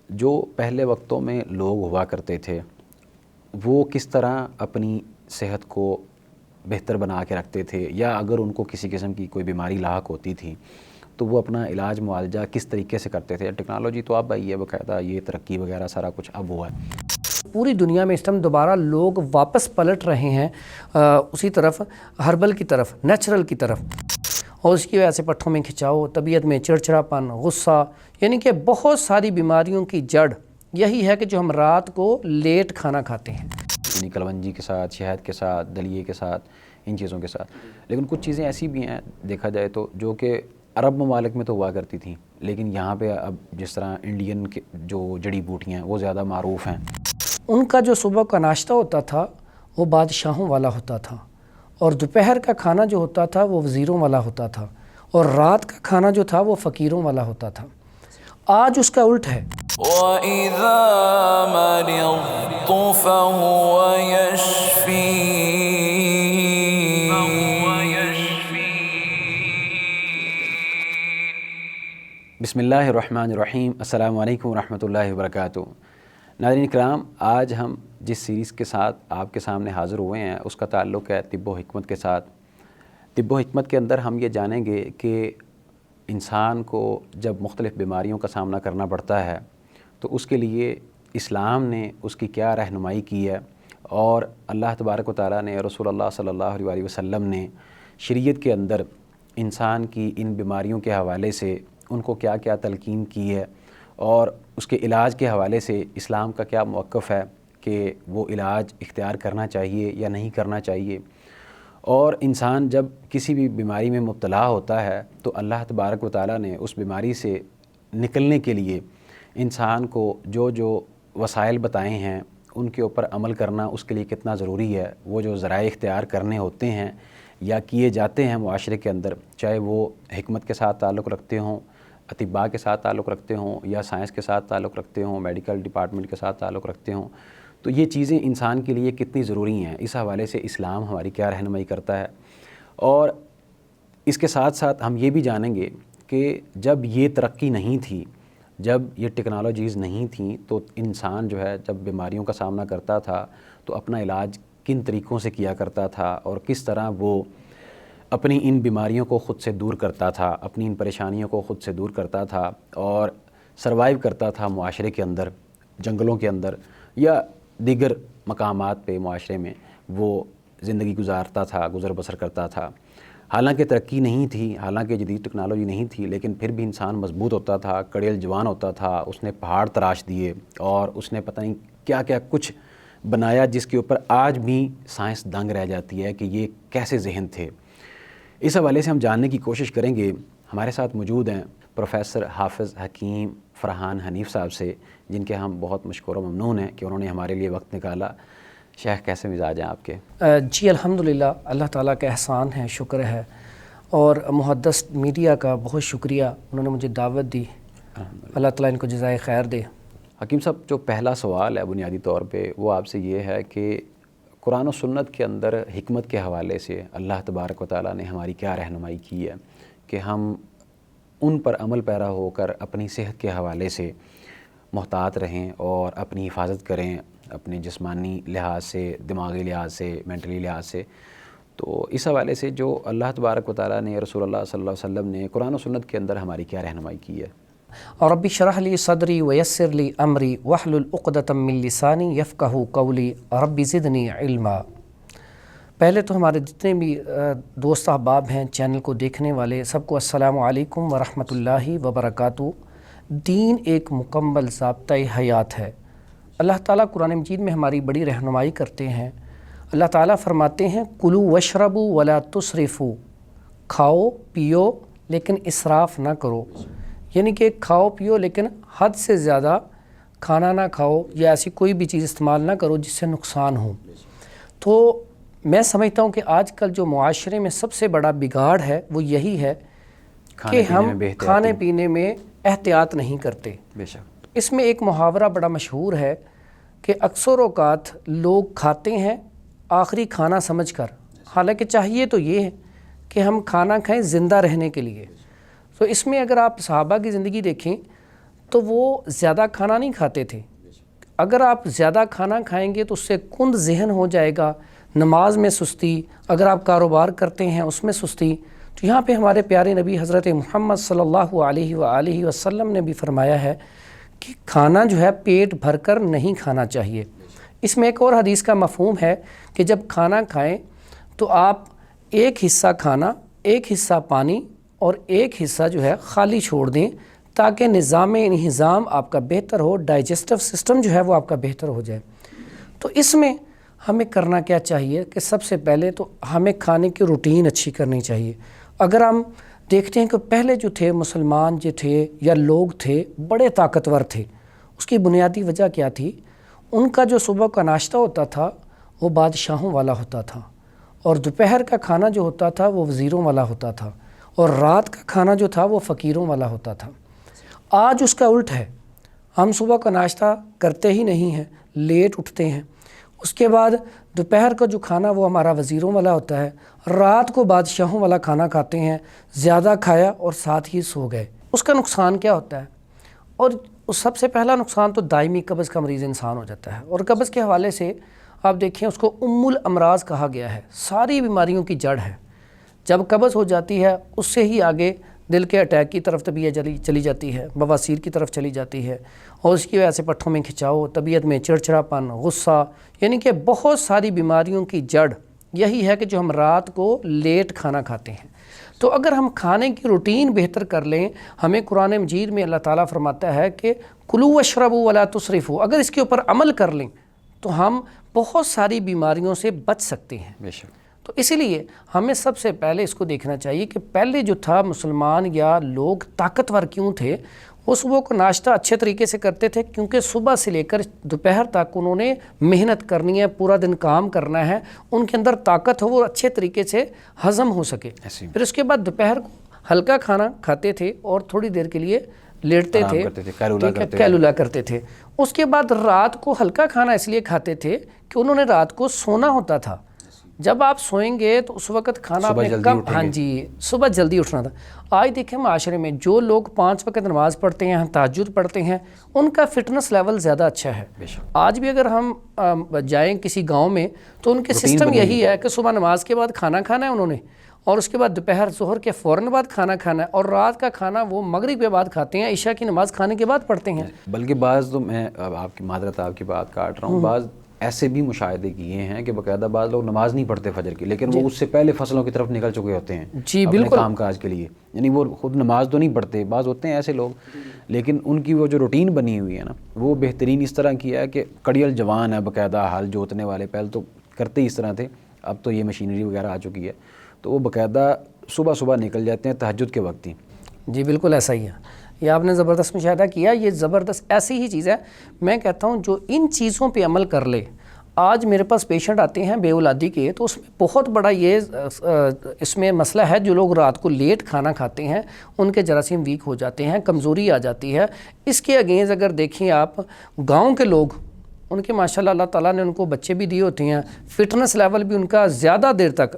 جو پہلے وقتوں میں لوگ ہوا کرتے تھے وہ کس طرح اپنی صحت کو بہتر بنا کے رکھتے تھے، یا اگر ان کو کسی قسم کی کوئی بیماری لاحق ہوتی تھی تو وہ اپنا علاج معالجہ کس طریقے سے کرتے تھے۔ ٹیکنالوجی تو اب آئی ہے، باقاعدہ یہ ترقی وغیرہ سارا کچھ اب ہوا ہے۔ پوری دنیا میں اس ٹائم دوبارہ لوگ واپس پلٹ رہے ہیں اسی طرف، ہربل کی طرف، نیچرل کی طرف، اور اس کی وجہ سے پٹھوں میں کھچاؤ، طبیعت میں چڑچڑاپن، غصہ، یعنی کہ بہت ساری بیماریوں کی جڑ یہی ہے کہ جو ہم رات کو لیٹ کھانا کھاتے ہیں، یعنی کلونجی کے ساتھ، شہد کے ساتھ، دلیے کے ساتھ، ان چیزوں کے ساتھ۔ لیکن کچھ چیزیں ایسی بھی ہیں دیکھا جائے تو جو کہ عرب ممالک میں تو ہوا کرتی تھیں، لیکن یہاں پہ اب جس طرح انڈین کے جو جڑی بوٹیاں ہیں وہ زیادہ معروف ہیں۔ ان کا جو صبح کا ناشتہ ہوتا تھا وہ بادشاہوں والا ہوتا تھا، اور دوپہر کا کھانا جو ہوتا تھا وہ وزیروں والا ہوتا تھا، اور رات کا کھانا جو تھا وہ فقیروں والا ہوتا تھا۔ آج اس کا الٹ ہے۔ وَإِذَا مَرِضْتُ فَهُوَ يَشْفِينِ۔ بسم اللہ الرحمن الرحیم۔ السلام علیکم ورحمۃ اللہ وبرکاتہ۔ ناظرین کرام، آج ہم جس سیریز کے ساتھ آپ کے سامنے حاضر ہوئے ہیں اس کا تعلق ہے طب و حکمت کے ساتھ۔ طب و حکمت کے اندر ہم یہ جانیں گے کہ انسان کو جب مختلف بیماریوں کا سامنا کرنا پڑتا ہے تو اس کے لیے اسلام نے اس کی کیا رہنمائی کی ہے، اور اللہ تبارک و تعالیٰ نے، رسول اللہ صلی اللہ علیہ وسلم نے شریعت کے اندر انسان کی ان بیماریوں کے حوالے سے ان کو کیا کیا تلقین کی ہے، اور اس کے علاج کے حوالے سے اسلام کا کیا موقف ہے کہ وہ علاج اختیار کرنا چاہیے یا نہیں کرنا چاہیے۔ اور انسان جب کسی بھی بیماری میں مبتلا ہوتا ہے تو اللہ تبارک و تعالیٰ نے اس بیماری سے نکلنے کے لیے انسان کو جو جو وسائل بتائے ہیں ان کے اوپر عمل کرنا اس کے لیے کتنا ضروری ہے۔ وہ جو ذرائع اختیار کرنے ہوتے ہیں یا کیے جاتے ہیں معاشرے کے اندر، چاہے وہ حکمت کے ساتھ تعلق رکھتے ہوں، اطباء کے ساتھ تعلق رکھتے ہوں، یا سائنس کے ساتھ تعلق رکھتے ہوں، میڈیکل ڈپارٹمنٹ کے ساتھ تعلق رکھتے ہوں، تو یہ چیزیں انسان کے لیے کتنی ضروری ہیں، اس حوالے سے اسلام ہماری کیا رہنمائی کرتا ہے۔ اور اس کے ساتھ ساتھ ہم یہ بھی جانیں گے کہ جب یہ ترقی نہیں تھی، جب یہ ٹیکنالوجیز نہیں تھیں، تو انسان جو ہے جب بیماریوں کا سامنا کرتا تھا تو اپنا علاج کن طریقوں سے کیا کرتا تھا، اور کس طرح وہ اپنی ان بیماریوں کو خود سے دور کرتا تھا، اپنی ان پریشانیوں کو خود سے دور کرتا تھا، اور سروائیو کرتا تھا معاشرے کے اندر، جنگلوں کے اندر یا دیگر مقامات پہ معاشرے میں وہ زندگی گزارتا تھا، گزر بسر کرتا تھا۔ حالانکہ ترقی نہیں تھی، حالانکہ جدید ٹیکنالوجی نہیں تھی، لیکن پھر بھی انسان مضبوط ہوتا تھا، کڑیل جوان ہوتا تھا۔ اس نے پہاڑ تراش دیے اور اس نے پتہ نہیں کیا کیا کچھ بنایا جس کے اوپر آج بھی سائنس دنگ رہ جاتی ہے کہ یہ کیسے ذہن تھے۔ اس حوالے سے ہم جاننے کی کوشش کریں گے۔ ہمارے ساتھ موجود ہیں پروفیسر حافظ حکیم فرحان حنیف صاحب سے، جن کے ہم بہت مشکور و ممنون ہیں کہ انہوں نے ہمارے لیے وقت نکالا۔ شیخ، کیسے مزاج ہیں آپ کے؟ جی الحمدللہ، اللہ تعالیٰ کا احسان ہے، شکر ہے، اور محدث میڈیا کا بہت شکریہ، انہوں نے مجھے دعوت دی، اللہ تعالیٰ ان کو جزائے خیر دے۔ حکیم صاحب، جو پہلا سوال ہے بنیادی طور پہ وہ آپ سے یہ ہے کہ قرآن و سنت کے اندر حکمت کے حوالے سے اللہ تبارک و تعالیٰ نے ہماری کیا رہنمائی کی ہے کہ ہم ان پر عمل پیرا ہو کر اپنی صحت کے حوالے سے محتاط رہیں اور اپنی حفاظت کریں، اپنے جسمانی لحاظ سے، دماغی لحاظ سے، مینٹلی لحاظ سے۔ تو اس حوالے سے جو اللہ تبارک و تعالیٰ نے، رسول اللہ صلی اللہ علیہ وسلم نے قرآن و سنت کے اندر ہماری کیا رہنمائی کی ہے؟ اور رب اشرح لی صدری ویسر لی امری واحلل عقدۃ من لسانی یفقہوا قولی رب زدنی علما۔ پہلے تو ہمارے جتنے بھی دوست احباب ہیں چینل کو دیکھنے والے، سب کو السلام علیکم ورحمۃ اللہ وبرکاتہ۔ دین ایک مکمل ضابطۂ حیات ہے۔ اللہ تعالیٰ قرآن مجید میں ہماری بڑی رہنمائی کرتے ہیں۔ اللہ تعالیٰ فرماتے ہیں کلوا واشربوا ولا تسرفوا، کھاؤ پیو لیکن اسراف نہ کرو، یعنی کہ کھاؤ پیو لیکن حد سے زیادہ کھانا نہ کھاؤ یا ایسی کوئی بھی چیز استعمال نہ کرو جس سے نقصان ہو۔ تو میں سمجھتا ہوں کہ آج کل جو معاشرے میں سب سے بڑا بگاڑ ہے وہ یہی ہے کہ ہم کھانے پینے میں احتیاط نہیں کرتے۔ بے شک۔ اس میں ایک محاورہ بڑا مشہور ہے کہ اکثر اوقات لوگ کھاتے ہیں آخری کھانا سمجھ کر، حالانکہ چاہیے تو یہ ہے کہ ہم کھانا کھائیں زندہ رہنے کے لیے۔ تو اس میں اگر آپ صحابہ کی زندگی دیکھیں تو وہ زیادہ کھانا نہیں کھاتے تھے. اگر آپ زیادہ کھانا کھائیں گے تو اس سے کند ذہن ہو جائے گا، نماز میں سستی، اگر آپ کاروبار کرتے ہیں اس میں سستی. تو یہاں پہ ہمارے پیارے نبی حضرت محمد صلی اللہ علیہ وآلہ وسلم نے بھی فرمایا ہے کہ کھانا جو ہے پیٹ بھر کر نہیں کھانا چاہیے. اس میں ایک اور حدیث کا مفہوم ہے کہ جب کھانا کھائیں تو آپ ایک حصہ کھانا، ایک حصہ پانی اور ایک حصہ جو ہے خالی چھوڑ دیں تاکہ نظام انہضام آپ کا بہتر ہو، ڈائجسٹو سسٹم جو ہے وہ آپ کا بہتر ہو جائے. تو اس میں ہمیں کرنا کیا چاہیے کہ سب سے پہلے تو ہمیں کھانے کی روٹین اچھی کرنی چاہیے. اگر ہم دیکھتے ہیں کہ پہلے جو تھے مسلمان جو تھے یا لوگ تھے بڑے طاقتور تھے، اس کی بنیادی وجہ کیا تھی؟ ان کا جو صبح کا ناشتہ ہوتا تھا وہ بادشاہوں والا ہوتا تھا، اور دوپہر کا کھانا جو ہوتا تھا وہ وزیروں والا ہوتا تھا، اور رات کا کھانا جو تھا وہ فقیروں والا ہوتا تھا. آج اس کا الٹ ہے. ہم صبح کا ناشتہ کرتے ہی نہیں ہیں، لیٹ اٹھتے ہیں. اس کے بعد دوپہر کا جو کھانا وہ ہمارا وزیروں والا ہوتا ہے، رات کو بادشاہوں والا کھانا کھاتے ہیں، زیادہ کھایا اور ساتھ ہی سو گئے. اس کا نقصان کیا ہوتا ہے؟ اور سب سے پہلا نقصان تو دائمی قبض کا مریض انسان ہو جاتا ہے. اور قبض کے حوالے سے آپ دیکھیں اس کو ام الامراض کہا گیا ہے، ساری بیماریوں کی جڑ ہے. جب قبض ہو جاتی ہے اس سے ہی آگے دل کے اٹیک کی طرف طبیعت چلی جاتی ہے، بواسیر کی طرف چلی جاتی ہے، اور اس کی وجہ سے پٹھوں میں کھچاؤ، طبیعت میں چڑچڑاپن، غصہ، یعنی کہ بہت ساری بیماریوں کی جڑ یہی ہے کہ جو ہم رات کو لیٹ کھانا کھاتے ہیں. تو اگر ہم کھانے کی روٹین بہتر کر لیں، ہمیں قرآن مجید میں اللہ تعالیٰ فرماتا ہے کہ کلوا واشربوا ولا تسرفوا، اگر اس کے اوپر عمل کر لیں تو ہم بہت ساری بیماریوں سے بچ سکتے ہیں. بے شک. تو اسی لیے ہمیں سب سے پہلے اس کو دیکھنا چاہیے کہ پہلے جو تھا مسلمان یا لوگ طاقتور کیوں تھے؟ وہ صبح کو ناشتہ اچھے طریقے سے کرتے تھے کیونکہ صبح سے لے کر دوپہر تک انہوں نے محنت کرنی ہے، پورا دن کام کرنا ہے، ان کے اندر طاقت ہو، وہ اچھے طریقے سے ہضم ہو سکے. پھر اس کے بعد دوپہر کو ہلکا کھانا کھاتے تھے اور تھوڑی دیر کے لیے لیٹتے تھے، کیلولا کرتے تھے. اس کے بعد رات کو ہلکا کھانا اس لیے کھاتے تھے کہ انہوں نے رات کو سونا ہوتا تھا. جب آپ سوئیں گے تو اس وقت کھانا آپ نے کم، ہاں جی صبح جلدی اٹھنا تھا. آج دیکھیں معاشرے میں جو لوگ 5 وقت نماز پڑھتے ہیں، تہجد پڑھتے ہیں، ان کا فٹنس لیول زیادہ اچھا ہے. آج بھی اگر ہم جائیں کسی گاؤں میں تو ان کے سسٹم یہی ہے کہ صبح نماز کے بعد کھانا کھانا ہے انہوں نے، اور اس کے بعد دوپہر ظہر کے فوراً بعد کھانا کھانا ہے، اور رات کا کھانا وہ مغرب کے بعد کھاتے ہیں، عشاء کی نماز کھانے کے بعد پڑھتے ہیں. بلکہ بعض تو میں آپ کی معذرت آپ کی بات کاٹ رہا ہوں، بعض ایسے بھی مشاہدے کیے ہیں کہ باقاعدہ بعض لوگ نماز نہیں پڑھتے فجر کی، لیکن وہ اس سے پہلے فصلوں کی طرف نکل چکے ہوتے ہیں جی اپنے بالکل کام کاج کے لیے. یعنی وہ خود نماز تو نہیں پڑھتے، بعض ہوتے ہیں ایسے لوگ، لیکن ان کی وہ جو روٹین بنی ہوئی ہے نا وہ بہترین اس طرح کی ہے کہ کڑیل جوان ہے، باقاعدہ ہل جوتنے والے، پہلے تو کرتے ہی اس طرح تھے، اب تو یہ مشینری وغیرہ آ چکی ہے، تو وہ باقاعدہ صبح صبح نکل جاتے ہیں تہجد کے وقت ہی. جی بالکل ایسا ہی ہے. یہ آپ نے زبردست مشاہدہ کیا، یہ زبردست ایسی ہی چیز ہے. میں کہتا ہوں جو ان چیزوں پہ عمل کر لے. آج میرے پاس پیشنٹ آتے ہیں بے اولادی کے، تو اس میں بہت بڑا یہ اس میں مسئلہ ہے، جو لوگ رات کو لیٹ کھانا کھاتے ہیں ان کے جراثیم ویک ہو جاتے ہیں، کمزوری آ جاتی ہے. اس کے اگینسٹ اگر دیکھیں آپ گاؤں کے لوگ، ان کے ماشاءاللہ اللہ تعالیٰ نے ان کو بچے بھی دیے ہوتے ہیں، فٹنس لیول بھی ان کا زیادہ دیر تک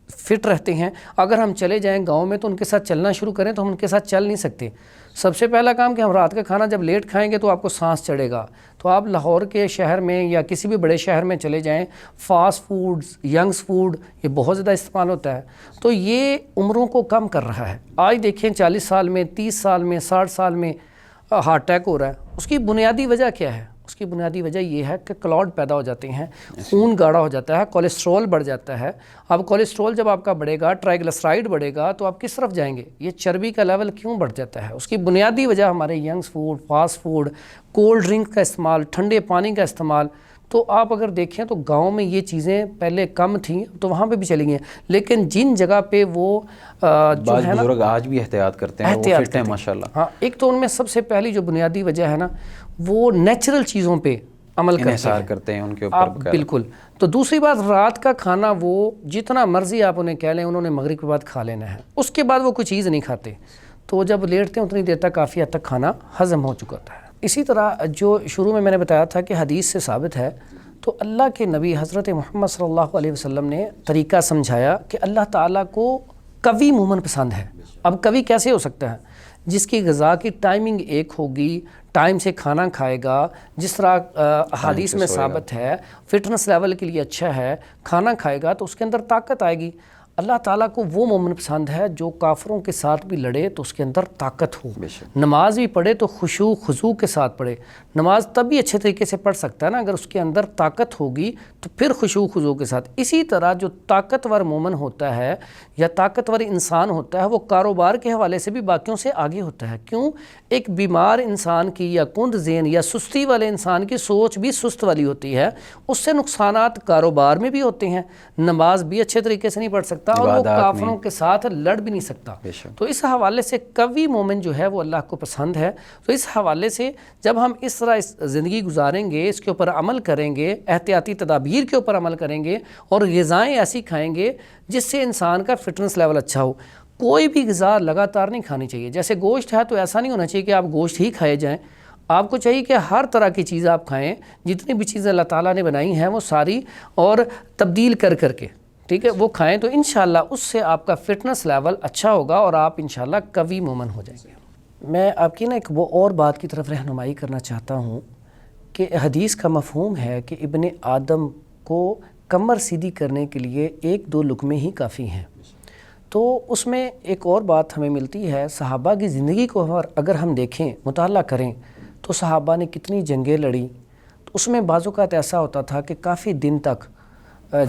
فٹ رہتے ہیں. اگر ہم چلے جائیں گاؤں میں تو ان کے ساتھ چلنا شروع کریں تو ہم ان کے ساتھ چل نہیں سکتے. سب سے پہلا کام کہ ہم رات کا کھانا جب لیٹ کھائیں گے تو آپ کو سانس چڑھے گا. تو آپ لاہور کے شہر میں یا کسی بھی بڑے شہر میں چلے جائیں، فاسٹ فوڈز، ینگس فوڈ یہ بہت زیادہ استعمال ہوتا ہے، تو یہ عمروں کو کم کر رہا ہے. آج دیکھیں 40 سال میں، 30 سال میں، 60 سال میں ہارٹ اٹیک ہو رہا ہے. اس کی بنیادی وجہ کیا ہے؟ اس کی بنیادی وجہ یہ ہے کہ کلاڈ پیدا ہو جاتے ہیں، خون گاڑھا ہو جاتا ہے، کولیسٹرول بڑھ جاتا ہے. اب کولیسٹرول جب آپ کا بڑھے گا، ٹرائیگلسرائڈ بڑھے گا، تو آپ کس طرف جائیں گے؟ یہ چربی کا لیول کیوں بڑھ جاتا ہے؟ اس کی بنیادی وجہ ہمارے youngs food, fast food, cold drink کا استعمال، ٹھنڈے پانی کا استعمال. تو آپ اگر دیکھیں تو گاؤں میں یہ چیزیں پہلے کم تھیں تو وہاں پہ بھی چلی گئی ہیں، لیکن جن جگہ پہ وہ جو ہے نا بزرگ آج بھی احتیاط کرتے ہیں، وہ فٹ ہیں ماشاءاللہ. ہاں، ایک تو ان میں سب سے پہلی جو بنیادی وجہ ہے نا وہ نیچرل چیزوں پہ عمل کرتے ہیں ان کے اوپر. بالکل. تو دوسری بات، رات کا کھانا وہ جتنا مرضی آپ انہیں کہہ لیں، انہوں نے مغرب کے بعد کھا لینا ہے، اس کے بعد وہ کوئی چیز نہیں کھاتے. تو جب لیٹتے ہیں اتنی دیر تک کافی حد تک کھانا ہضم ہو چکا ہوتا ہے. اسی طرح جو شروع میں نے بتایا تھا کہ حدیث سے ثابت ہے، تو اللہ کے نبی حضرت محمد صلی اللہ علیہ وسلم نے طریقہ سمجھایا کہ اللہ تعالیٰ کو قوی مومن پسند ہے. اب قوی کیسے ہو سکتا ہے؟ جس کی غذا کی ٹائمنگ ایک ہوگی، ٹائم سے کھانا کھائے گا، جس طرح حدیث میں ثابت ہے، فٹنس لیول کے لیے اچھا ہے، کھانا کھائے گا تو اس کے اندر طاقت آئے گی. اللہ تعالیٰ کو وہ مومن پسند ہے جو کافروں کے ساتھ بھی لڑے تو اس کے اندر طاقت ہو، نماز بھی پڑھے تو خشوع خضوع کے ساتھ پڑھے. نماز تب بھی اچھے طریقے سے پڑھ سکتا ہے نا اگر اس کے اندر طاقت ہوگی تو پھر خشوع خضوع کے ساتھ. اسی طرح جو طاقتور مومن ہوتا ہے یا طاقتور انسان ہوتا ہے وہ کاروبار کے حوالے سے بھی باقیوں سے آگے ہوتا ہے. کیوں؟ ایک بیمار انسان کی یا کند ذہن یا سستی والے انسان کی سوچ بھی سست والی ہوتی ہے، اس سے نقصانات کاروبار میں بھی ہوتے ہیں. نماز بھی اچھے طریقے سے نہیں پڑھ سکتا اور وہ کافروں کے ساتھ لڑ بھی نہیں سکتا. تو اس حوالے سے قوی مومن جو ہے وہ اللہ کو پسند ہے. تو اس حوالے سے جب ہم اس طرح زندگی گزاریں گے، اس کے اوپر عمل کریں گے، احتیاطی تدابیر کے اوپر عمل کریں گے اور غذائیں ایسی کھائیں گے جس سے انسان کا فٹنس لیول اچھا ہو. کوئی بھی غذا لگاتار نہیں کھانی چاہیے. جیسے گوشت ہے تو ایسا نہیں ہونا چاہیے کہ آپ گوشت ہی کھائے جائیں. آپ کو چاہیے کہ ہر طرح کی چیز آپ کھائیں، جتنی بھی چیزیں اللہ تعالیٰ نے بنائی ہیں وہ ساری اور تبدیل کر کے، ٹھیک ہے، وہ کھائیں تو انشاءاللہ اس سے آپ کا فٹنس لیول اچھا ہوگا اور آپ انشاءاللہ قوی مومن ہو جائیں گے. میں آپ کی ایک وہ اور بات کی طرف رہنمائی کرنا چاہتا ہوں کہ حدیث کا مفہوم ہے کہ ابن آدم کو کمر سیدھی کرنے کے لیے 1-2 لقمے ہی کافی ہیں. تو اس میں ایک اور بات ہمیں ملتی ہے، صحابہ کی زندگی کو اگر ہم دیکھیں، مطالعہ کریں تو صحابہ نے کتنی جنگیں لڑی. تو اس میں بعض اوقات ایسا ہوتا تھا کہ کافی دن تک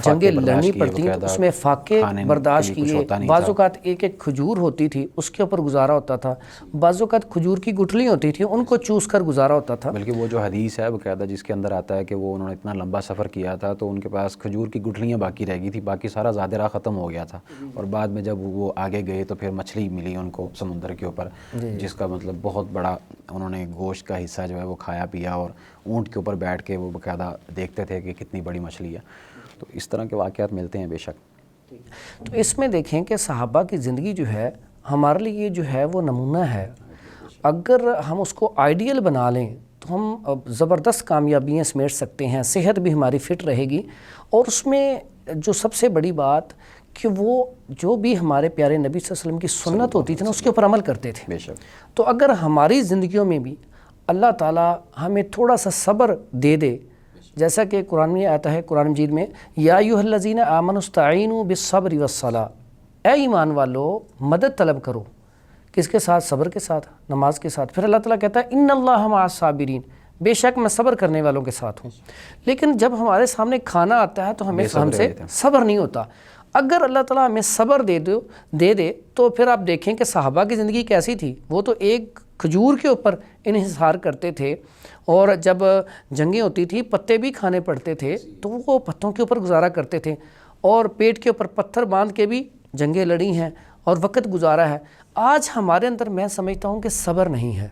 جنگیں لڑنی پڑتی ہیں، تو اس میں فاقے برداشت کیے. بعض اوقات ایک کھجور ہوتی تھی اس کے اوپر گزارا ہوتا تھا، بعض اوقات کھجور کی گٹھلی ہوتی تھی ان کو چوس کر گزارا ہوتا تھا. بلکہ وہ جو حدیث ہے باقاعدہ جس کے اندر آتا ہے کہ وہ انہوں نے اتنا لمبا سفر کیا تھا تو ان کے پاس کھجور کی گٹھلیاں باقی رہ گئی تھی، باقی سارا زیادہ راہ ختم ہو گیا تھا. اور بعد میں جب وہ آگے گئے تو پھر مچھلی ملی ان کو سمندر کے اوپر، جس کا مطلب بہت بڑا انہوں نے گوشت کا حصہ جو ہے وہ کھایا پیا، اور اونٹ کے اوپر بیٹھ کے وہ باقاعدہ دیکھتے تھے کہ کتنی بڑی مچھلی ہے. تو اس طرح کے واقعات ملتے ہیں بے شک. تو اس میں دیکھیں کہ صحابہ کی زندگی جو ہے ہمارے لیے جو ہے وہ نمونہ ہے. اگر ہم اس کو آئیڈیل بنا لیں تو ہم زبردست کامیابیاں سمیٹ سکتے ہیں، صحت بھی ہماری فٹ رہے گی. اور اس میں جو سب سے بڑی بات کہ وہ جو بھی ہمارے پیارے نبی صلی اللہ علیہ وسلم کی سنت ہوتی تھی نا اس کے اوپر عمل کرتے تھے. بے شک. تو اگر ہماری زندگیوں میں بھی اللہ تعالیٰ ہمیں تھوڑا سا صبر دے دے، جیسا کہ قرآن میں آتا ہے، قرآن مجید میں یا ایھا الذین آمنوا استعینوا بالصبر والصلاۃ، اے ایمان والو مدد طلب کرو. کس کے ساتھ؟ صبر کے ساتھ، نماز کے ساتھ. پھر اللہ تعالیٰ کہتا ہے ان اللہ مع الصابرین، بے شک میں صبر کرنے والوں کے ساتھ ہوں. لیکن جب ہمارے سامنے کھانا آتا ہے تو ہم سے صبر نہیں ہوتا. اگر اللہ تعالیٰ ہمیں صبر دے دے تو پھر آپ دیکھیں کہ صحابہ کی زندگی کیسی تھی. وہ تو ایک کھجور کے اوپر انحصار کرتے تھے، اور جب جنگیں ہوتی تھی پتے بھی کھانے پڑتے تھے تو وہ پتوں کے اوپر گزارا کرتے تھے، اور پیٹ کے اوپر پتھر باندھ کے بھی جنگیں لڑی ہیں اور وقت گزارا ہے. آج ہمارے اندر میں سمجھتا ہوں کہ صبر نہیں ہے،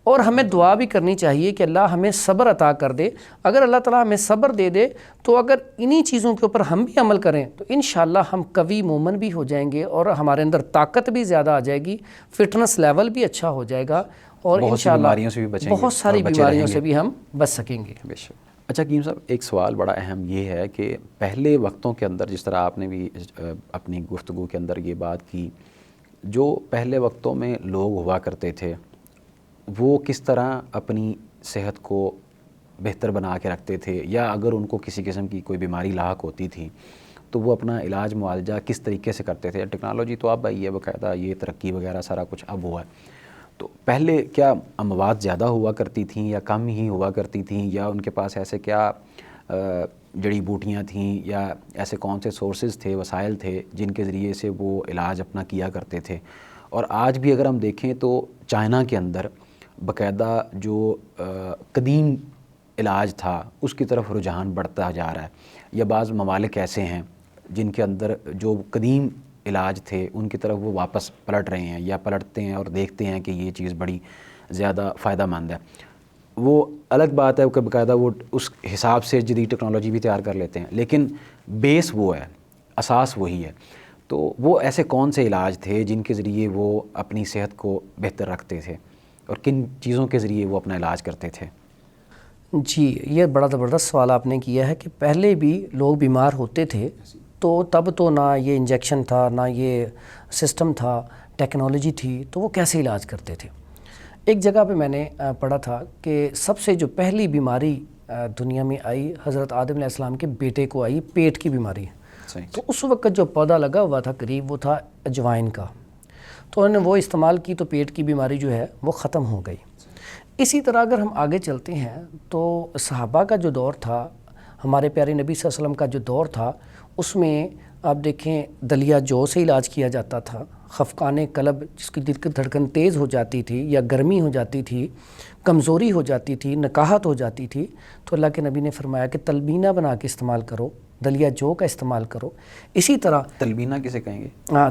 اور ہمیں دعا بھی کرنی چاہیے کہ اللہ ہمیں صبر عطا کر دے. اگر اللہ تعالیٰ ہمیں صبر دے دے تو اگر انہی چیزوں کے اوپر ہم بھی عمل کریں تو انشاءاللہ ہم قوی مومن بھی ہو جائیں گے، اور ہمارے اندر طاقت بھی زیادہ آ جائے گی، فٹنس لیول بھی اچھا ہو جائے گا، اور انشاءاللہ بہت ساری بیماریوں سے بھی ہم بچ سکیں گے. بے شک. اچھا حکیم صاحب، ایک سوال بڑا اہم یہ ہے کہ پہلے وقتوں کے اندر، جس طرح آپ نے بھی اپنی گفتگو کے اندر یہ بات کی، جو پہلے وقتوں میں لوگ ہوا کرتے تھے وہ کس طرح اپنی صحت کو بہتر بنا کے رکھتے تھے، یا اگر ان کو کسی قسم کی کوئی بیماری لاحق ہوتی تھی تو وہ اپنا علاج معالجہ کس طریقے سے کرتے تھے. ٹیکنالوجی تو اب آئی ہے باقاعدہ، یہ ترقی وغیرہ سارا کچھ اب ہوا ہے. تو پہلے کیا اموات زیادہ ہوا کرتی تھیں یا کم ہی ہوا کرتی تھیں، یا ان کے پاس ایسے کیا جڑی بوٹیاں تھیں، یا ایسے کون سے سورسز تھے، وسائل تھے جن کے ذریعے سے وہ علاج اپنا کیا کرتے تھے. اور آج بھی اگر ہم دیکھیں تو چائنا کے اندر باقاعدہ جو قدیم علاج تھا اس کی طرف رجحان بڑھتا جا رہا ہے، یا بعض ممالک ایسے ہیں جن کے اندر جو قدیم علاج تھے ان کی طرف وہ واپس پلٹ رہے ہیں، یا پلٹتے ہیں اور دیکھتے ہیں کہ یہ چیز بڑی زیادہ فائدہ مند ہے. وہ الگ بات ہے کہ باقاعدہ وہ اس حساب سے جدید ٹیکنالوجی بھی تیار کر لیتے ہیں، لیکن بیس وہ ہے، اساس وہی ہے. تو وہ ایسے کون سے علاج تھے جن کے ذریعے وہ اپنی صحت کو بہتر رکھتے تھے، اور کن چیزوں کے ذریعے وہ اپنا علاج کرتے تھے؟ جی، یہ بڑا زبردست سوال آپ نے کیا ہے کہ پہلے بھی لوگ بیمار ہوتے تھے تو تب تو نہ یہ انجیکشن تھا، نہ یہ سسٹم تھا، ٹیکنالوجی تھی، تو وہ کیسے علاج کرتے تھے؟ ایک جگہ پہ میں نے پڑھا تھا کہ سب سے جو پہلی بیماری دنیا میں آئی حضرت آدم علیہ السلام کے بیٹے کو آئی، پیٹ کی بیماری۔ تو اس وقت جو پودا لگا ہوا تھا قریب وہ تھا اجوائن کا، تو انہوں نے وہ استعمال کی تو پیٹ کی بیماری جو ہے وہ ختم ہو گئی۔ اسی طرح اگر ہم آگے چلتے ہیں تو صحابہ کا جو دور تھا، ہمارے پیارے نبی صلی اللہ علیہ وسلم کا جو دور تھا، اس میں آپ دیکھیں دلیا جو سے علاج کیا جاتا تھا، خفقان قلب جس کی دل کی دھڑکن تیز ہو جاتی تھی یا گرمی ہو جاتی تھی، کمزوری ہو جاتی تھی، نکاہت ہو جاتی تھی، تو اللہ کے نبی نے فرمایا کہ تلبینہ بنا کے استعمال کرو، دلیا جو کا استعمال کرو۔ اسی طرح تلبینہ کسے کہیں گے؟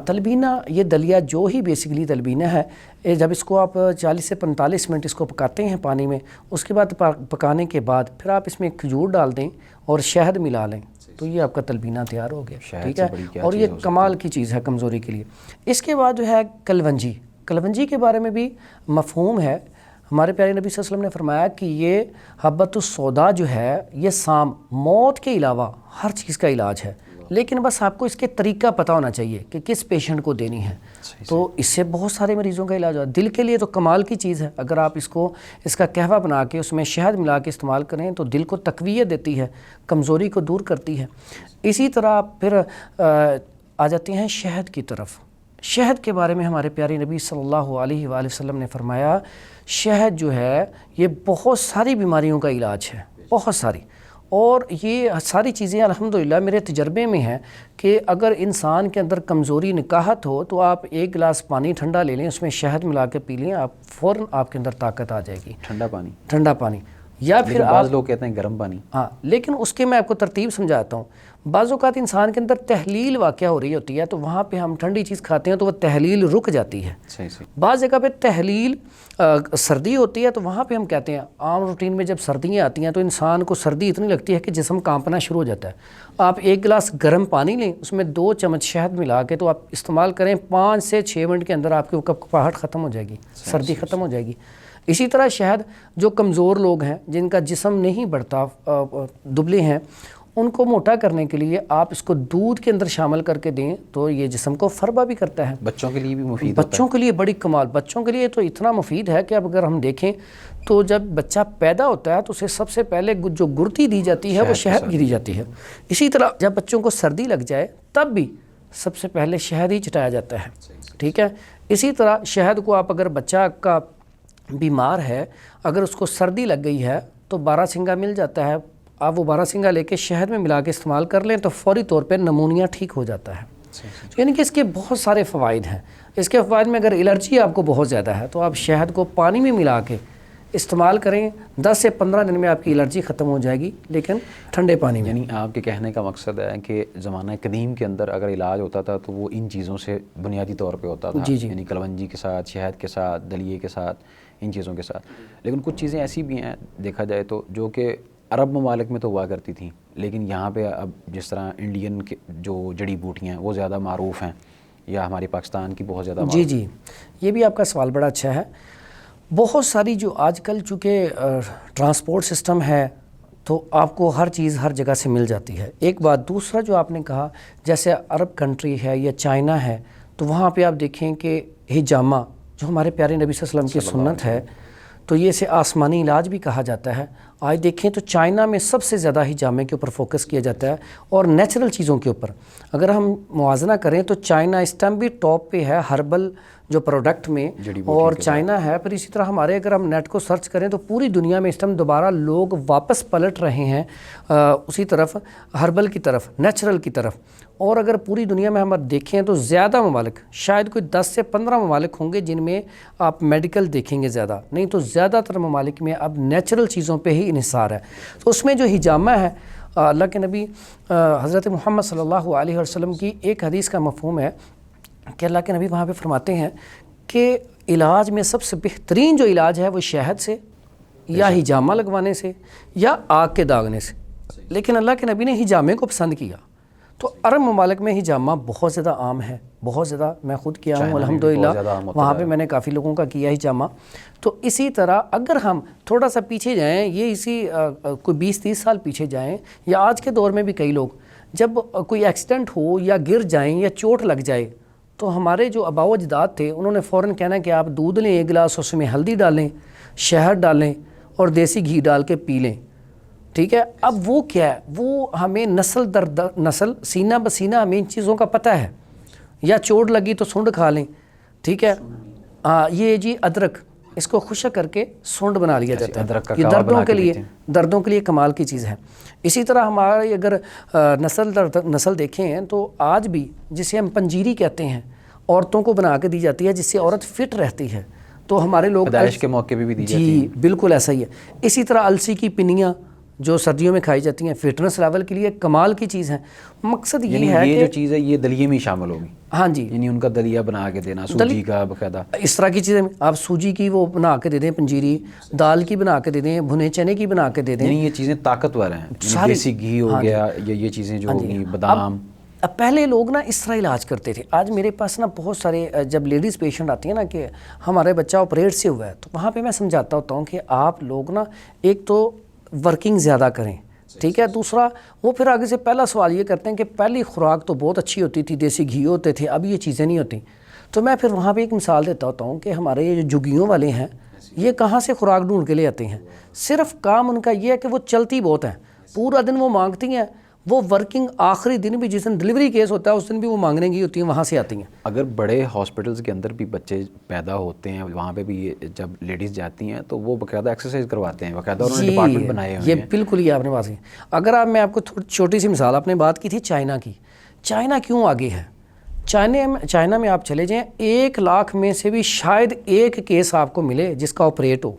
تلبینہ یہ دلیا جو ہی بیسیکلی تلبینہ ہے۔ جب اس کو آپ 40 سے 45 منٹ اس کو پکاتے ہیں پانی میں، اس کے بعد پکانے کے بعد پھر آپ اس میں کھجور ڈال دیں اور شہد ملا لیں، تو یہ آپ کا تلبینہ تیار ہو گیا، ٹھیک ہے، اور یہ کمال کی چیز ہے کمزوری کے لیے۔ اس کے بعد جو ہے کلونجی، کلونجی کے بارے میں بھی مفہوم ہے۔ ہمارے پیارے نبی صلی اللہ علیہ وسلم نے فرمایا کہ یہ حبۃ السودا جو ہے یہ سام، موت کے علاوہ ہر چیز کا علاج ہے، لیکن بس آپ کو اس کے طریقہ پتہ ہونا چاہیے کہ کس پیشنٹ کو دینی ہے۔ تو اس سے بہت سارے مریضوں کا علاج ہوا۔ دل کے لیے تو کمال کی چیز ہے، اگر آپ اس کا قہوہ بنا کے اس میں شہد ملا کے استعمال کریں تو دل کو تقویت دیتی ہے، کمزوری کو دور کرتی ہے۔ اسی طرح آپ پھر آ جاتے ہیں شہد کی طرف۔ شہد کے بارے میں ہمارے پیارے نبی صلی اللہ علیہ وآلہ وسلم نے فرمایا شہد جو ہے یہ بہت ساری بیماریوں کا علاج ہے، بہت ساری، اور یہ ساری چیزیں الحمدللہ میرے تجربے میں ہیں کہ اگر انسان کے اندر کمزوری نکاہت ہو تو آپ 1 گلاس پانی ٹھنڈا لے لیں، اس میں شہد ملا کے پی لیں، آپ فوراً آپ کے اندر طاقت آ جائے گی۔ ٹھنڈا پانی یا پھر بعض لوگ کہتے ہیں گرم پانی۔ ہاں، لیکن اس کے میں آپ کو ترتیب سمجھاتا ہوں۔ بعض اوقات انسان کے اندر تحلیل واقع ہو رہی ہوتی ہے تو وہاں پہ ہم ٹھنڈی چیز کھاتے ہیں تو وہ تحلیل رک جاتی ہے۔ بعض جگہ پہ تحلیل سردی ہوتی ہے تو وہاں پہ ہم کہتے ہیں عام روٹین میں جب سردیاں آتی ہیں تو انسان کو سردی اتنی لگتی ہے کہ جسم کانپنا شروع ہو جاتا ہے۔ آپ 1 گلاس گرم پانی لیں، اس میں 2 چمچ شہد ملا کے تو آپ استعمال کریں، 5 سے 6 منٹ کے اندر آپ کی کپاہٹ ختم ہو جائے گی، سردی ختم ہو جائے گی۔ اسی طرح شہد جو کمزور لوگ ہیں، جن کا جسم نہیں بڑھتا، دبلے ہیں، ان کو موٹا کرنے کے لیے آپ اس کو دودھ کے اندر شامل کر کے دیں تو یہ جسم کو فربا بھی کرتا ہے۔ بچوں کے لیے بھی مفید ہوتا ہے۔ بچوں کے لیے بڑی کمال، بچوں کے لیے تو اتنا مفید ہے کہ اب اگر ہم دیکھیں تو جب بچہ پیدا ہوتا ہے تو اسے سب سے پہلے جو گرتی دی جاتی ہے وہ شہد کی دی جاتی ہے۔ اسی طرح جب بچوں کو سردی لگ جائے تب بھی سب سے پہلے شہد ہی چٹایا جاتا ہے، ٹھیک ہے۔ اسی طرح شہد کو آپ اگر بچہ کا بیمار ہے، اگر اس کو سردی لگ گئی ہے تو 12 سنگا مل جاتا ہے، آپ وہ 12 سنگا لے کے شہد میں ملا کے استعمال کر لیں تو فوری طور پہ نمونیا ٹھیک ہو جاتا ہے۔ یعنی کہ اس کے بہت سارے فوائد ہیں۔ اس کے فوائد میں اگر الرجی آپ کو بہت زیادہ ہے تو آپ شہد کو پانی میں ملا کے استعمال کریں، 10 سے 15 دن میں آپ کی الرجی ختم ہو جائے گی، لیکن ٹھنڈے پانی میں۔ یعنی آپ کے کہنے کا مقصد ہے کہ زمانہ قدیم کے اندر اگر علاج ہوتا تھا تو وہ ان چیزوں سے بنیادی طور پہ ہوتا تھا، یعنی کلونجی کے ساتھ، شہد کے ساتھ، دلیے کے ساتھ، ان چیزوں کے ساتھ۔ لیکن کچھ چیزیں ایسی بھی ہیں دیکھا جائے تو جو کہ عرب ممالک میں تو ہوا کرتی تھیں، لیکن یہاں پہ اب جس طرح انڈین کے جو جڑی بوٹیاں ہیں وہ زیادہ معروف ہیں، یا ہمارے پاکستان کی بہت زیادہ معروف۔ جی، یہ بھی آپ کا سوال بڑا اچھا ہے۔ بہت ساری جو آج کل چونکہ ٹرانسپورٹ سسٹم ہے تو آپ کو ہر چیز ہر جگہ سے مل جاتی ہے، ایک بات۔ دوسرا جو آپ نے کہا جیسے عرب کنٹری ہے یا چائنا ہے تو وہاں پہ آپ دیکھیں کہ ہجامہ جو ہمارے پیارے نبی صلی اللہ علیہ وسلم کی سنت ہے تو یہ اسے آسمانی علاج بھی کہا جاتا ہے۔ آج دیکھیں تو چائنا میں سب سے زیادہ ہجامے کے اوپر فوکس کیا جاتا ہے اور نیچرل چیزوں کے اوپر۔ اگر ہم موازنہ کریں تو چائنا اس ٹائم بھی ٹاپ پہ ہے ہربل جو پروڈکٹ میں، اور چائنا ہے۔ پھر اسی طرح ہمارے اگر ہم نیٹ کو سرچ کریں تو پوری دنیا میں اس ٹائم دوبارہ لوگ واپس پلٹ رہے ہیں اسی طرف، ہربل کی طرف، نیچرل کی طرف۔ اور اگر پوری دنیا میں ہم دیکھیں تو زیادہ ممالک، شاید کوئی 10 سے 15 ممالک ہوں گے جن میں آپ میڈیکل دیکھیں گے زیادہ، نہیں تو زیادہ تر ممالک میں اب نیچرل چیزوں پہ ہی انحصار ہے۔ تو اس میں جو ہجامہ ہے، اللہ کے نبی حضرت محمد صلی اللہ علیہ وسلم کی ایک حدیث کا مفہوم ہے کہ اللہ کے نبی وہاں پہ فرماتے ہیں کہ علاج میں سب سے بہترین جو علاج ہے وہ شہد سے یا ہجامہ لگوانے سے یا آگ کے داغنے سے، لیکن اللہ کے نبی نے ہجامے کو پسند کیا۔ تو عرب ممالک میں ہجامہ بہت زیادہ عام ہے، بہت زیادہ، میں خود کیا ہوں الحمدللہ، وہاں پہ میں نے کافی لوگوں کا کیا ہجامہ۔ تو اسی طرح اگر ہم تھوڑا سا پیچھے جائیں، یہ اسی کوئی 20-30 سال پیچھے جائیں، یا آج کے دور میں بھی کئی لوگ جب کوئی ایکسیڈنٹ ہو یا گر جائیں یا چوٹ لگ جائے تو ہمارے جو آباء و اجداد تھے انہوں نے فوراً کہنا ہے کہ آپ دودھ لیں 1 گلاس، اس میں ہلدی ڈالیں، شہد ڈالیں اور دیسی گھی ڈال کے پی لیں، ٹھیک ہے. اب وہ کیا ہے، وہ ہمیں نسل در نسل سینہ بسینہ ہمیں ان چیزوں کا پتہ ہے. یا چوٹ لگی تو سنڈ کھا لیں، ٹھیک ہے. یہ جی ادرک، اس کو خشک کر کے سونڈ بنا لیا جاتا ہے، یہ دردوں کے لیے کمال کی چیز ہے. اسی طرح ہمارے اگر نسل در نسل دیکھیں ہیں تو آج بھی جسے ہم پنجیری کہتے ہیں عورتوں کو بنا کے دی جاتی ہے، جس سے عورت فٹ رہتی ہے. تو ہمارے لوگ پیدائش کے موقع پہ بھی دی جاتی ہیں. جی بالکل ایسا ہی ہے. اسی طرح السی کی پنیاں جو سردیوں میں کھائی جاتی ہیں، فٹنس لیول کے لیے کمال کی چیز ہے. مقصد یہ ہے کہ یہ جو چیز ہے یہ دلیے میں شامل ہوگی. ہاں جی، یعنی ان کا دلیا بنا کے دینا، سوجی کا باقاعدہ اس طرح کی چیزیں آپ سوجی کی وہ بنا کے دے دیں، پنجیری دال کی بنا کے دے دیں، بھنے چنے کی بنا کے دے دیں. یعنی یہ چیزیں طاقتور ہیں. دیسی گھی ہو گیا، یہ چیزیں جو ہوگی، بادام. اب پہلے لوگ نا اس طرح علاج کرتے تھے. آج میرے پاس نا بہت سارے جب لیڈیز پیشنٹ آتی ہیں نا کہ ہمارے بچہ آپریٹ سے ہوا ہے، تو وہاں پہ میں سمجھاتا ہوتا ہوں کہ آپ لوگ نا ایک تو ورکنگ زیادہ کریں، ٹھیک ہے. دوسرا وہ پھر آگے سے پہلا سوال یہ کرتے ہیں کہ پہلی خوراک تو بہت اچھی ہوتی تھی، دیسی گھی ہوتے تھے، اب یہ چیزیں نہیں ہوتی. تو میں پھر وہاں پہ ایک مثال دیتا ہوتا ہوں کہ ہمارے یہ جو جھگیوں والے ہیں یہ کہاں سے خوراک ڈھونڈ کے لے آتے ہیں. صرف کام ان کا یہ ہے کہ وہ چلتی بہت ہیں، پورا دن وہ مانگتی ہیں. وہ ورکنگ آخری دن بھی جس دن ڈلیوری کیس ہوتا ہے اس دن بھی وہ مانگنے کی ہوتی ہیں، وہاں سے آتی ہیں. اگر بڑے ہاسپٹلس کے اندر بھی بچے پیدا ہوتے ہیں، وہاں پہ بھی جب لیڈیز جاتی ہیں تو وہ باقاعدہ ایکسرسائز کرواتے ہیں، باقاعدہ انہوں نے ڈپارٹمنٹ بنائے ہوئے ہیں. یہ بالکل یہ آپ نے بات کی. اگر میں آپ کو چھوٹی سی مثال، آپ نے بات کی تھی چائنا کی. چائنا کیوں آگے ہے؟ چائنا میں آپ چلے جائیں 1 لاکھ میں سے بھی شاید 1 کیس آپ کو ملے جس کا آپریٹ ہو.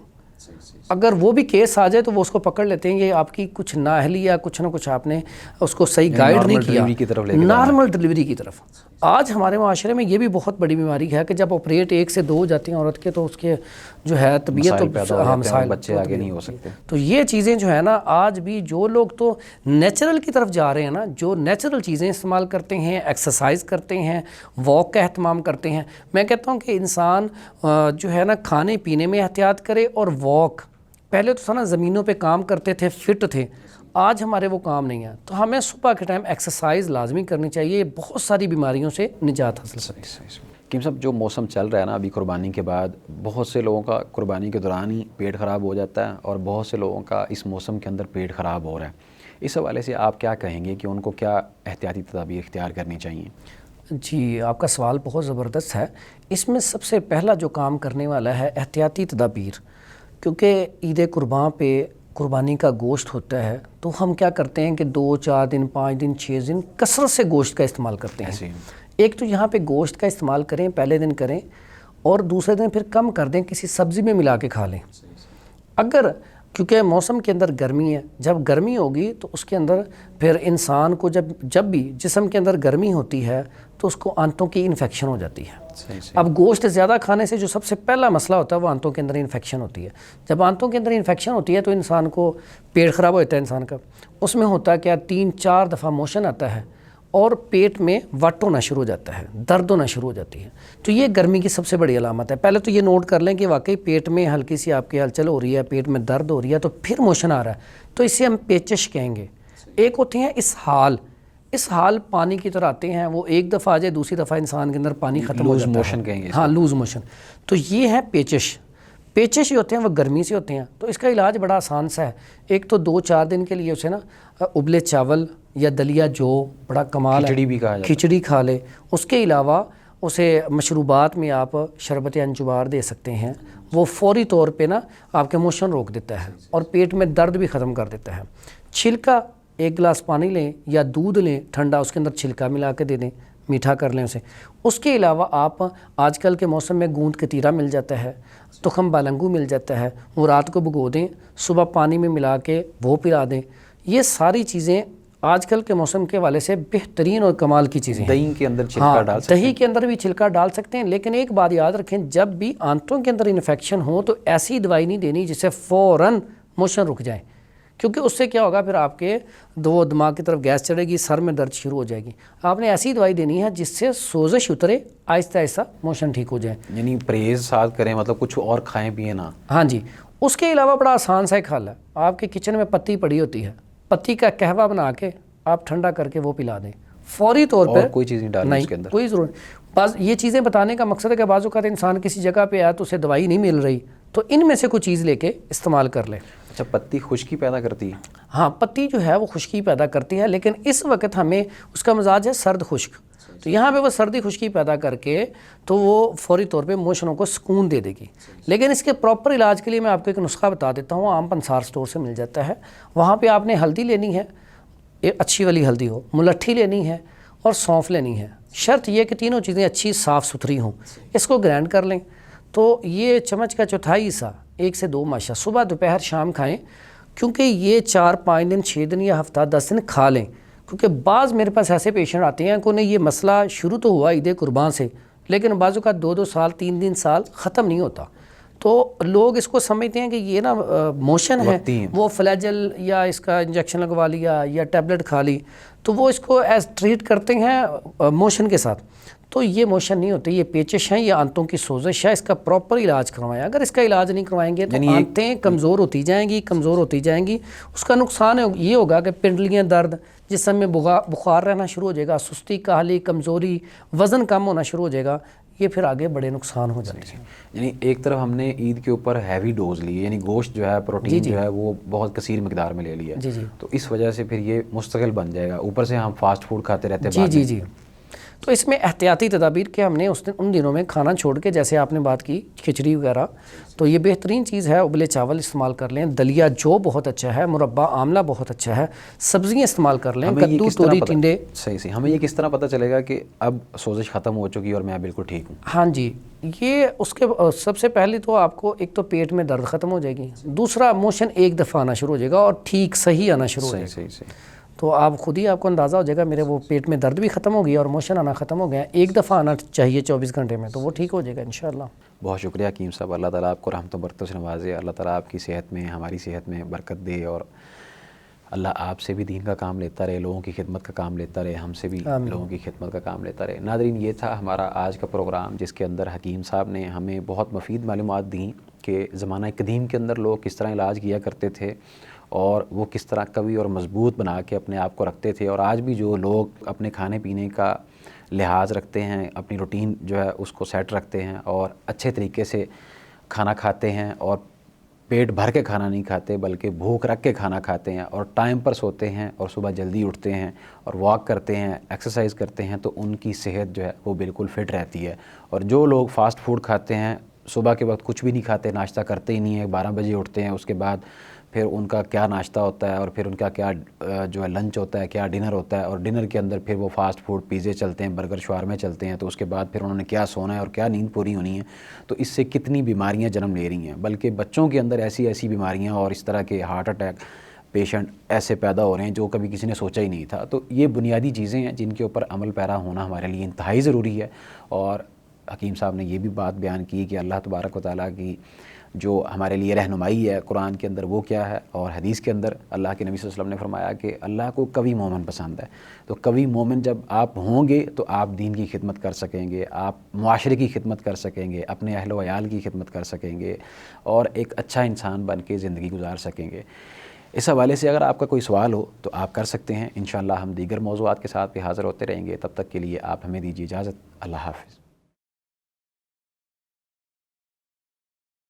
اگر وہ بھی کیس آ جائے تو وہ اس کو پکڑ لیتے ہیں، یہ آپ کی کچھ نااہلی یا کچھ نہ کچھ آپ نے اس کو صحیح گائیڈ نہیں کیا، نارمل ڈلیوری کی طرف. آج ہمارے معاشرے میں یہ بھی بہت بڑی بیماری ہے کہ جب آپریٹ 1 سے 2 ہو جاتی ہیں عورت کے تو اس کے جو ہے طبیعت مسائل بچے آگے نہیں ہو سکتے. تو یہ چیزیں جو ہے نا آج بھی جو لوگ تو نیچرل کی طرف جا رہے ہیں نا، جو نیچرل چیزیں استعمال کرتے ہیں، ایکسرسائز کرتے ہیں، واک کا اہتمام کرتے ہیں. میں کہتا ہوں کہ انسان جو ہے نا کھانے پینے میں احتیاط کرے اور واک. پہلے تو نا زمینوں پہ کام کرتے تھے، فٹ تھے، آج ہمارے وہ کام نہیں ہے. تو ہمیں صبح کے ٹائم ایکسرسائز لازمی کرنی چاہیے، بہت ساری بیماریوں سے نجات حاصل کرتے ہیں. حکیم صاحب، جو موسم چل رہا ہے نا ابھی قربانی کے بعد، بہت سے لوگوں کا قربانی کے دوران ہی پیٹ خراب ہو جاتا ہے اور بہت سے لوگوں کا اس موسم کے اندر پیٹ خراب ہو رہا ہے. اس حوالے سے آپ کیا کہیں گے کہ ان کو کیا احتیاطی تدابیر اختیار کرنی چاہیے؟ جی، آپ کا سوال بہت زبردست ہے. اس میں سب سے پہلا جو کام کرنے والا ہے احتیاطی تدابیر. کیونکہ عید قربان پہ قربانی کا گوشت ہوتا ہے تو ہم کیا کرتے ہیں کہ 2 4 دن 5 دن 6 دن کثرت سے گوشت کا استعمال کرتے ہیں. ایک تو یہاں پہ گوشت کا استعمال کریں، پہلے دن کریں اور دوسرے دن پھر کم کر دیں، کسی سبزی میں ملا کے کھا لیں. اگر کیونکہ موسم کے اندر گرمی ہے، جب گرمی ہوگی تو اس کے اندر پھر انسان کو جب بھی جسم کے اندر گرمی ہوتی ہے تو اس کو آنتوں کی انفیکشن ہو جاتی ہے. اب گوشت زیادہ کھانے سے جو سب سے پہلا مسئلہ ہوتا ہے وہ آنتوں کے اندر انفیکشن ہوتی ہے. جب آنتوں کے اندر انفیکشن ہوتی ہے تو انسان کو پیٹ خراب ہوتا ہے. انسان کا اس میں ہوتا ہے کیا 3 4 دفعہ موشن آتا ہے اور پیٹ میں وٹ ہونا شروع ہو جاتا ہے، درد ہونا شروع ہو جاتی ہے. تو یہ گرمی کی سب سے بڑی علامت ہے. پہلے تو یہ نوٹ کر لیں کہ واقعی پیٹ میں ہلکی سی آپ کی ہلچل ہو رہی ہے، پیٹ میں درد ہو رہی ہے تو پھر موشن آ رہا ہے تو اسے ہم پیچش کہیں گے. ایک ہوتے ہیں اسہال پانی کی طرح آتے ہیں، وہ ایک دفعہ آ جائے دوسری دفعہ انسان کے اندر پانی ختم ہو جاتا ہے. موشن کہیں گے. ہاں، لوز موشن. تو یہ ہے پیچش ہی ہوتے ہیں، وہ گرمی سے ہوتے ہیں. تو اس کا علاج بڑا آسان سا ہے. ایک تو 2 4 دن کے لیے اسے نا ابلے چاول یا دلیا جو بڑا کمال ہے، کھچڑی کھا لے. اس کے علاوہ اسے مشروبات میں آپ شربت انجبار دے سکتے ہیں، وہ فوری طور پہ نا آپ کے موشن روک دیتا ہے اور پیٹ میں درد بھی ختم کر دیتا ہے. چھلکا 1 گلاس پانی لیں یا دودھ لیں ٹھنڈا، اس کے اندر چھلکا ملا کے دے دیں، میٹھا کر لیں اسے. اس کے علاوہ آپ آج کل کے موسم میں گوند کتیرا مل جاتا ہے، تخم بالنگو مل جاتا ہے، وہ رات کو بھگو دیں، صبح پانی میں ملا کے وہ پلا دیں. یہ ساری چیزیں آج کل کے موسم کے حوالے سے بہترین اور کمال کی چیزیں ہیں. دہی کے اندر چھلکا ڈال سکتے ہیں. دہی کے اندر بھی چھلکا ڈال سکتے ہیں، لیکن ایک بات یاد رکھیں، جب بھی آنتوں کے اندر انفیکشن ہو تو ایسی دوائی نہیں دینی جس سے فوراً موشن رک جائیں، کیونکہ اس سے کیا ہوگا پھر آپ کے دماغ کی طرف گیس چڑھے گی، سر میں درد شروع ہو جائے گی. آپ نے ایسی دوائی دینی ہے جس سے سوزش اترے، آہستہ آہستہ موشن ٹھیک ہو جائے. یعنی پرہیز ساتھ کریں، مطلب کچھ اور کھائیں پیئیں نا. ہاں جی. اس کے علاوہ بڑا آسان سا ایک حل ہے. آپ کے کچن میں پتی پڑی ہوتی ہے، پتی کا قہوہ بنا کے آپ ٹھنڈا کر کے وہ پلا دیں فوری طور اور پہ. کوئی چیز نہیں ڈالنی اس کے اندر. کوئی ضرورت. بعض یہ چیزیں بتانے کا مقصد ہے کہ بعض اوقات انسان کسی جگہ پہ آیا تو اسے دوائی نہیں مل رہی, تو ان میں سے کوئی چیز لے کے استعمال کر لے. اچھا, پتی خشکی پیدا کرتی ہے؟ ہاں, پتی جو ہے وہ خشکی پیدا کرتی ہے, لیکن اس وقت ہمیں اس کا مزاج ہے سرد خشک, تو یہاں پہ وہ سردی خشکی پیدا کر کے تو وہ فوری طور پہ موشنوں کو سکون دے دے گی. لیکن اس کے پراپر علاج کے لیے میں آپ کو ایک نسخہ بتا دیتا ہوں, عام پنسار سٹور سے مل جاتا ہے. وہاں پہ آپ نے ہلدی لینی ہے, ایک اچھی والی ہلدی ہو, ملٹھی لینی ہے اور سونف لینی ہے. شرط یہ کہ تینوں چیزیں اچھی صاف ستھری ہوں. اس کو گرائنڈ کر لیں, تو یہ چمچ کا چوتھائی حصہ 1 سے 2 ماشا صبح دوپہر شام کھائیں, کیونکہ یہ 4-5 دن 6 دن یا ہفتہ 10 دن کھا لیں. کیونکہ بعض میرے پاس ایسے پیشنٹ آتے ہیں کہ انہیں یہ مسئلہ شروع تو ہوا عید قربان سے, لیکن بعضوں کا 2 سال 3 سال ختم نہیں ہوتا. تو لوگ اس کو سمجھتے ہیں کہ یہ نا موشن ہے, وہ فلیجل یا اس کا انجیکشن لگوا لیا یا ٹیبلٹ کھا لی, تو وہ اس کو ایز ٹریٹ کرتے ہیں موشن کے ساتھ. تو یہ موشن نہیں ہوتے, یہ پیچش ہیں, یہ آنتوں کی سوزش ہے. اس کا پراپر علاج کروائیں. اگر اس کا علاج نہیں کروائیں گے تو آنتیں کمزور ہوتی جائیں گی. اس کا نقصان یہ ہوگا کہ پنڈلیاں درد, جسم میں بخار رہنا شروع ہو جائے گا, سستی, کاہلی, کمزوری, وزن کم ہونا شروع ہو جائے گا. یہ پھر آگے بڑے نقصان ہو جاتے ہیں. یعنی ایک طرف ہم نے عید کے اوپر ہیوی ڈوز لی, یعنی گوشت جو ہے, پروٹین جو ہے وہ بہت کثیر مقدار میں لے لیا, تو اس وجہ سے پھر یہ مستقل بن جائے گا. اوپر سے ہم فاسٹ فوڈ کھاتے رہتے ہیں. جی. تو اس میں احتیاطی تدابیر کہ ہم نے ان دنوں میں کھانا چھوڑ کے, جیسے آپ نے بات کی کھچڑی وغیرہ, تو یہ بہترین چیز ہے. ابلے چاول استعمال کر لیں, دلیا جو بہت اچھا ہے, مربع آملہ بہت اچھا ہے, سبزیاں استعمال کر لیں, کدو, توری, ٹنڈے. صحیح. ہمیں یہ کس طرح پتہ چلے گا کہ اب سوزش ختم ہو چکی اور میں بالکل ٹھیک ہوں؟ ہاں جی, یہ اس کے سب سے پہلے تو آپ کو ایک تو پیٹ میں درد ختم ہو جائے گی, دوسرا موشن ایک دفعہ آنا شروع ہو جائے گا اور ٹھیک صحیح آنا شروع ہو جائے گا. صحیح. تو آپ خود ہی آپ کو اندازہ ہو جائے گا میرے وہ پیٹ میں درد بھی ختم ہو گیا اور موشن آنا ختم ہو گیا. ایک دفعہ آنا چاہیے 24 گھنٹے میں, تو وہ ٹھیک ہو جائے گا انشاءاللہ. بہت شکریہ حکیم صاحب. اللہ تعالیٰ آپ کو رحمتوں برکتوں سے نوازے. اللہ تعالیٰ آپ کی صحت میں, ہماری صحت میں برکت دے, اور اللہ آپ سے بھی دین کا کام لیتا رہے, لوگوں کی خدمت کا کام لیتا رہے, ہم سے بھی لوگوں کی خدمت کا کام لیتا رہے. ناظرین, یہ تھا ہمارا آج کا پروگرام, جس کے اندر حکیم صاحب نے ہمیں بہت مفید معلومات دیں کہ زمانہ قدیم کے اندر لوگ کس طرح علاج کیا کرتے تھے, اور وہ کس طرح قوی اور مضبوط بنا کے اپنے آپ کو رکھتے تھے. اور آج بھی جو لوگ اپنے کھانے پینے کا لحاظ رکھتے ہیں, اپنی روٹین جو ہے اس کو سیٹ رکھتے ہیں, اور اچھے طریقے سے کھانا کھاتے ہیں, اور پیٹ بھر کے کھانا نہیں کھاتے بلکہ بھوک رکھ کے کھانا کھاتے ہیں, اور ٹائم پر سوتے ہیں, اور صبح جلدی اٹھتے ہیں, اور واک کرتے ہیں, ایکسرسائز کرتے ہیں, تو ان کی صحت جو ہے وہ بالکل فٹ رہتی ہے. اور جو لوگ فاسٹ فوڈ کھاتے ہیں, صبح کے وقت کچھ بھی نہیں کھاتے, ناشتہ کرتے ہی نہیں ہیں, 12 بجے اٹھتے ہیں, اس کے بعد پھر ان کا کیا ناشتہ ہوتا ہے, اور پھر ان کا کیا جو ہے لنچ ہوتا ہے, کیا ڈنر ہوتا ہے, اور ڈنر کے اندر پھر وہ فاسٹ فوڈ, پیزے چلتے ہیں, برگر, شاورمے چلتے ہیں, تو اس کے بعد پھر انہوں نے کیا سونا ہے اور کیا نیند پوری ہونی ہے. تو اس سے کتنی بیماریاں جنم لے رہی ہیں, بلکہ بچوں کے اندر ایسی بیماریاں اور اس طرح کے ہارٹ اٹیک پیشنٹ ایسے پیدا ہو رہے ہیں جو کبھی کسی نے سوچا ہی نہیں تھا. تو یہ بنیادی چیزیں ہیں جن کے اوپر عمل پیرا ہونا ہمارے لیے انتہائی ضروری ہے. اور حکیم صاحب نے یہ بھی بات بیان کی کہ اللہ تبارک و تعالیٰ کی جو ہمارے لیے رہنمائی ہے قرآن کے اندر وہ کیا ہے, اور حدیث کے اندر اللہ کے نبی صلی اللہ علیہ وسلم نے فرمایا کہ اللہ کو قوی مومن پسند ہے. تو قوی مومن جب آپ ہوں گے تو آپ دین کی خدمت کر سکیں گے, آپ معاشرے کی خدمت کر سکیں گے, اپنے اہل و عیال کی خدمت کر سکیں گے, اور ایک اچھا انسان بن کے زندگی گزار سکیں گے. اس حوالے سے اگر آپ کا کوئی سوال ہو تو آپ کر سکتے ہیں. انشاءاللہ ہم دیگر موضوعات کے ساتھ بھی حاضر ہوتے رہیں گے. تب تک کے لیے آپ ہمیں دیجیے اجازت. اللہ حافظ.